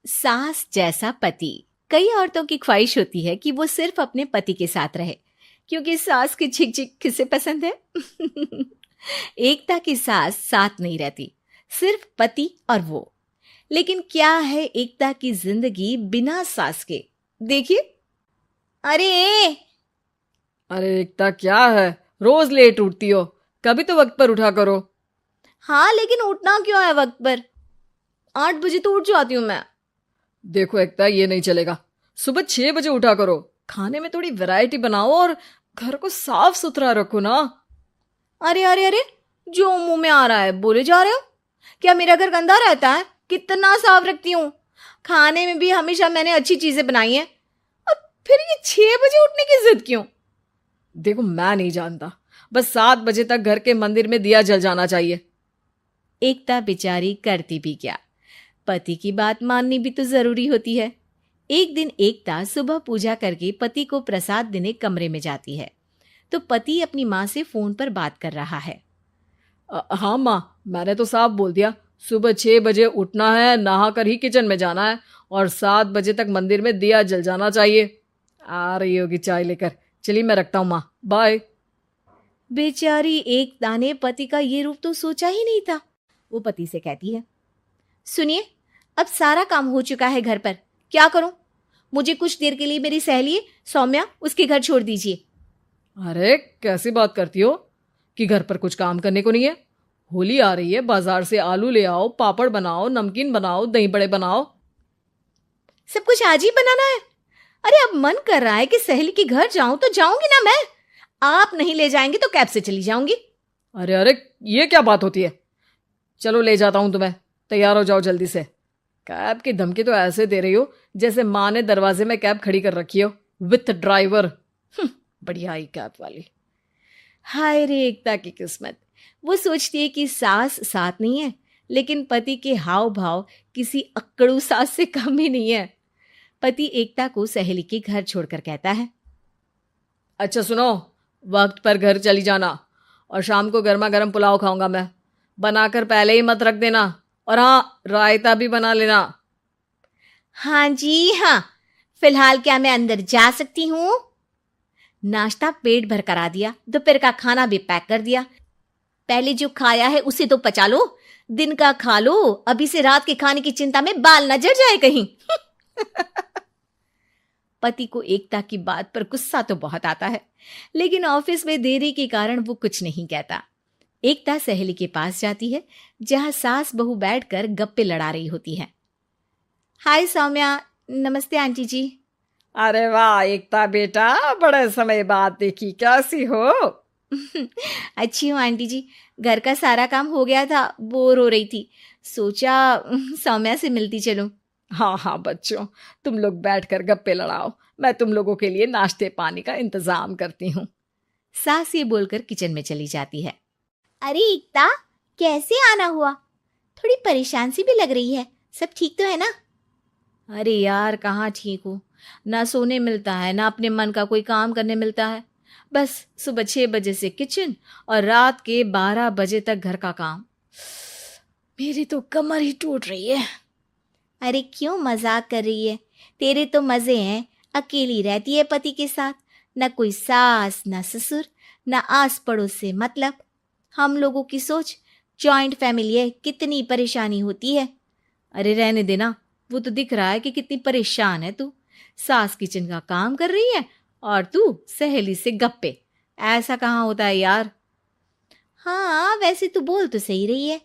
सास जैसा पति। कई औरतों की ख्वाहिश होती है कि वो सिर्फ अपने पति के साथ रहे, क्योंकि सास की झिक झिक किसे पसंद है। एकता की सास साथ नहीं रहती, सिर्फ पति और वो। लेकिन क्या है एकता की जिंदगी बिना सास के? देखिए। अरे अरे एकता, क्या है? रोज लेट उठती हो, कभी तो वक्त पर उठा करो। हाँ, लेकिन उठना क्यों है वक्त पर? 8 बजे तो उठ जाती हूँ मैं। देखो एकता, ये नहीं चलेगा। सुबह 6 बजे उठा करो। खाने में थोड़ी वैरायटी बनाओ और घर को साफ सुथरा रखो ना। अरे अरे अरे, जो मुंह में आ रहा है बोले जा रहे हो। क्या मेरा घर गंदा रहता है? कितना साफ रखती हूँ। खाने में भी हमेशा मैंने अच्छी चीजें बनाई हैं। और फिर ये 6 बजे उठने की जिद क्यों? देखो, मैं नहीं जानता, बस 7 बजे तक घर के मंदिर में दिया जल जाना चाहिए। एकता बेचारी करती भी क्या, पति की बात माननी भी तो जरूरी होती है। एक दिन एकता सुबह पूजा करके पति को प्रसाद देने कमरे में जाती है, तो पति अपनी माँ से फोन पर बात कर रहा है। हाँ माँ, मैंने तो साफ बोल दिया, सुबह 6 बजे उठना है, नहा कर ही किचन में जाना है और 7 बजे तक मंदिर में दिया जल जाना चाहिए। आ रही होगी चाय लेकर। चलिए मैं रखता हूँ माँ, बाय। बेचारी एकता ने पति का ये रूप तो सोचा ही नहीं था। वो पति से कहती है, सुनिए, अब सारा काम हो चुका है घर पर, क्या करूं? मुझे कुछ देर के लिए मेरी सहेली सौम्या उसके घर छोड़ दीजिए। अरे कैसी बात करती हो कि घर पर कुछ काम करने को नहीं है? होली आ रही है, बाजार से आलू ले आओ, पापड़ बनाओ, नमकीन बनाओ, दही बड़े बनाओ। सब कुछ आज ही बनाना है? अरे अब मन कर रहा है कि सहेली के घर जाऊं तो जाऊंगी ना मैं। आप नहीं ले जाएंगे तो कैब से चली जाऊंगी। अरे अरे, ये क्या बात होती है? चलो ले जाता हूं तुम्हें, तैयार हो जाओ जल्दी से। कैब की धमकी तो ऐसे दे रही हो जैसे माँ ने दरवाजे में कैब खड़ी कर रखी हो, विथ ड्राइवर। बढ़िया आई कैब वाली। हाय रे एकता की किस्मत। वो सोचती है कि सास साथ नहीं है, लेकिन पति के हाव भाव किसी अक्कड़ू सास से कम ही नहीं है। पति एकता को सहेली के घर छोड़कर कहता है, अच्छा सुनो, वक्त पर घर चली जाना और शाम को गर्मा गर्म पुलाव खाऊंगा मैं। बनाकर पहले ही मत रख देना, और हाँ, रायता भी बना लेना। हाँ जी हाँ, फिलहाल क्या मैं अंदर जा सकती हूँ? नाश्ता पेट भर करा दिया, दोपहर का खाना भी पैक कर दिया। पहले जो खाया है उसे तो पचा लो, दिन का खा लो, अभी से रात के खाने की चिंता में बाल न जड़ जाए कहीं। पति को एकता की बात पर गुस्सा तो बहुत आता है, लेकिन ऑफिस में देरी के कारण वो कुछ नहीं कहता। एकता सहेली के पास जाती है, जहां सास बहू बैठकर गप्पे लड़ा रही होती है। हाय सौम्या। नमस्ते आंटी जी। अरे वाह एकता बेटा, बड़े समय बाद देखी, कैसी हो? अच्छी हूँ आंटी जी। घर का सारा काम हो गया था, बोर हो रही थी, सोचा सौम्या से मिलती चलूं। हाँ हाँ बच्चों, तुम लोग बैठकर गप्पे लड़ाओ, मैं तुम लोगों के लिए नाश्ते पानी का इंतजाम करती हूँ। सास ये बोलकर किचन में चली जाती है। अरे एकता, कैसे आना हुआ? थोड़ी परेशान सी भी लग रही है, सब ठीक तो है ना? अरे यार, कहाँ ठीक हूँ। ना सोने मिलता है, ना अपने मन का कोई काम करने मिलता है। बस सुबह 6 बजे से किचन और रात के 12 बजे तक घर का काम। मेरी तो कमर ही टूट रही है। अरे क्यों मजाक कर रही है? तेरे तो मजे हैं, अकेली रहती है पति के साथ, न कोई सास न ससुर, न आस पड़ोस से मतलब। हम लोगों की सोच, जॉइंट फैमिली है, कितनी परेशानी होती है। अरे रहने देना, वो तो दिख रहा है कि कितनी परेशान है तू। सास किचन का काम कर रही है और तू सहेली से गप्पे। ऐसा कहाँ होता है यार। हाँ वैसे तू बोल तो सही रही है।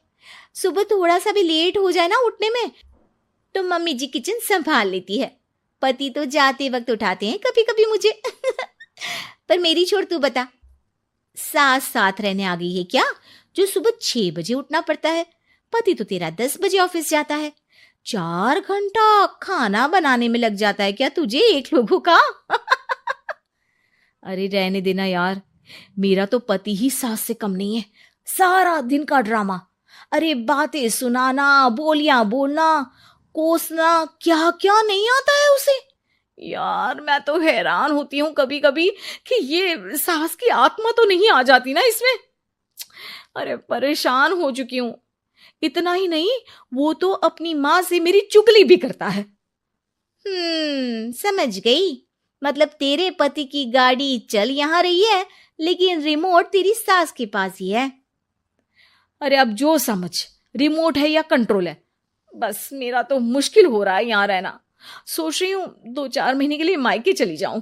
सुबह थोड़ा सा भी लेट हो जाए ना उठने में, तो मम्मी जी किचन संभाल लेती है। पति तो जाते वक्त उठाते हैं कभी कभी मुझे। पर मेरी छोड़, तू बता, सास साथ रहने आ गई है क्या, जो सुबह 6 बजे उठना पड़ता है? पति तो तेरा 10 बजे ऑफिस जाता है। 4 घंटा खाना बनाने में लग जाता है क्या तुझे, एक लोगों का? अरे रहने देना यार, मेरा तो पति ही सास से कम नहीं है। सारा दिन का ड्रामा, अरे बातें सुनाना, बोलियां बोलना, कोसना, क्या क्या नहीं आता है उसे। यार मैं तो हैरान होती हूँ कभी कभी कि ये सास की आत्मा तो नहीं आ जाती ना इसमें। अरे परेशान हो चुकी हूँ। इतना ही नहीं, वो तो अपनी माँ से मेरी चुगली भी करता है। समझ गई। मतलब तेरे पति की गाड़ी चल यहाँ रही है, लेकिन रिमोट तेरी सास के पास ही है। अरे अब जो समझ, रिमोट है या कंट्रोल है, बस मेरा तो मुश्किल हो रहा है यहाँ रहना। सोच रही हूँ 2-4 महीने के लिए मायके चली जाऊं।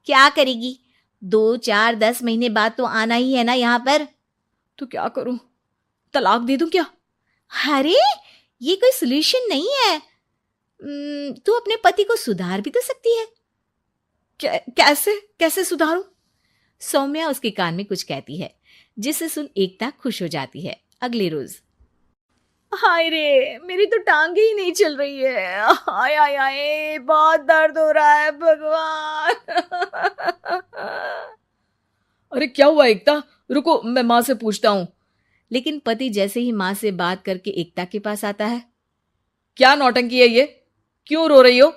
क्या करेगी? 2-4-10 महीने बाद तो आना ही है ना यहाँ पर। तो क्या करूं, तलाक दे दूं क्या? अरे ये कोई सोल्यूशन नहीं है। तू अपने पति को सुधार भी तो सकती है। कैसे कैसे सुधारूं? सौम्या उसके कान में कुछ कहती है, जिसे सुन एकता खुश हो जाती है। अगले रोज हाय रे, मेरी तो टांगे ही नहीं चल रही है। हाय हाय हाय, बहुत दर्द हो रहा है भगवान। अरे क्या हुआ एकता, रुको मैं माँ से पूछता हूँ। लेकिन पति जैसे ही माँ से बात करके एकता के पास आता है। क्या नौटंकी है ये, क्यों रो रही हो?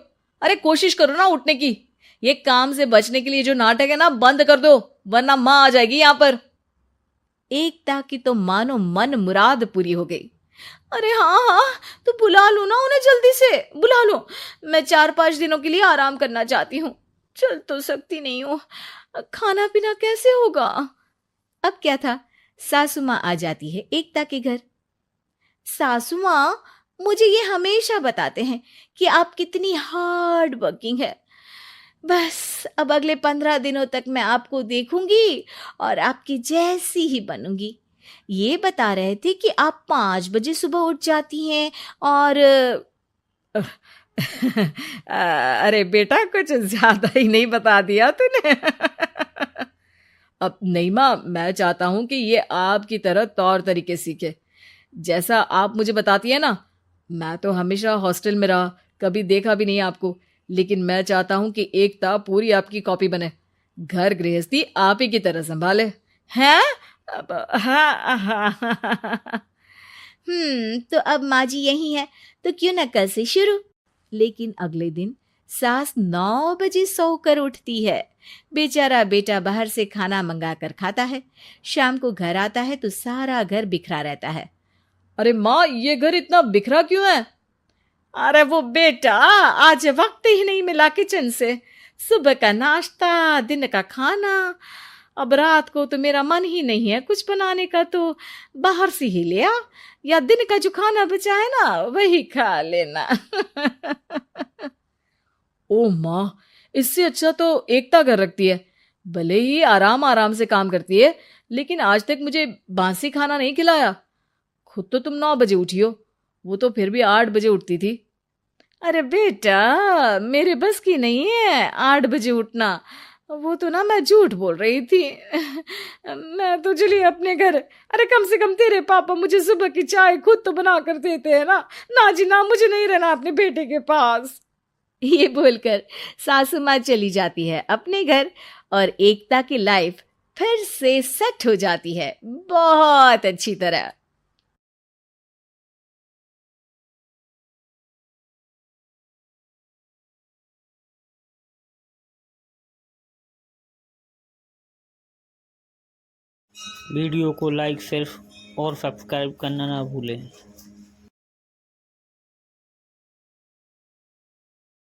अरे कोशिश करो ना उठने की। ये काम से बचने के लिए जो नाटक है ना, बंद कर दो, वरना माँ आ जाएगी यहाँ पर। एकता की तो मानो मन मुराद पूरी हो गई। अरे हाँ हाँ, तो बुला लो ना उन्हें, जल्दी से बुला लो। मैं 4-5 दिनों के लिए आराम करना चाहती हूँ, चल तो सकती नहीं हूँ। खाना पीना कैसे होगा? अब क्या था, सासू माँ आ जाती है एकता के घर। सासू माँ, मुझे ये हमेशा बताते हैं कि आप कितनी हार्ड वर्किंग है। बस अब अगले 15 दिनों तक मैं आपको देखूंगी और आपकी जैसी ही बनूंगी। ये बता रहे थे कि आप 5 बजे सुबह उठ जाती हैं और अरे बेटा, कुछ ज्यादा ही नहीं बता दिया तूने। अब नहीं माँ, मैं चाहता हूं कि ये आपकी तरह तौर तरीके सीखे, जैसा आप मुझे बताती है ना। मैं तो हमेशा हॉस्टल में रहा, कभी देखा भी नहीं आपको, लेकिन मैं चाहता हूं कि एकता पूरी आपकी कॉपी बने, घर गृहस्थी आप ही की तरह संभाले। हैं? हाँ हाँ। तो अब माँ जी यही है, तो क्यों ना कल से शुरू। लेकिन अगले दिन सास 9 बजे सोकर उठती है। बेचारा बेटा बाहर से खाना मंगा कर खाता है। शाम को घर आता है तो सारा घर बिखरा रहता है। अरे माँ, ये घर इतना बिखरा क्यों है? अरे वो बेटा, आज वक्त ही नहीं मिला किचन से। सुबह का नाश्ता, दिन का खाना, अब रात को तो मेरा मन ही नहीं है कुछ बनाने का, तो बाहर से ही ले आ, या दिन का जो खाना बचा है ना वही खा लेना। ओ माँ, इससे अच्छा तो एकता घर रखती है, भले ही आराम आराम से काम करती है, लेकिन आज तक मुझे बासी खाना नहीं खिलाया। खुद तो तुम 9 बजे उठी हो, वो तो फिर भी 8 बजे उठती थी। अरे बेटा, मेरे बस की नहीं है 8 बजे उठना, वो तो ना मैं झूठ बोल रही थी। मैं तो चली अपने घर। अरे कम से कम तेरे पापा मुझे सुबह की चाय खुद तो बना कर देते हैं ना। ना जी ना, मुझे नहीं रहना अपने बेटे के पास। ये बोलकर सासू माँ चली जाती है अपने घर और एकता की लाइफ फिर से सेट हो जाती है, बहुत अच्छी तरह। वीडियो को लाइक शेयर और सब्सक्राइब करना ना भूलें।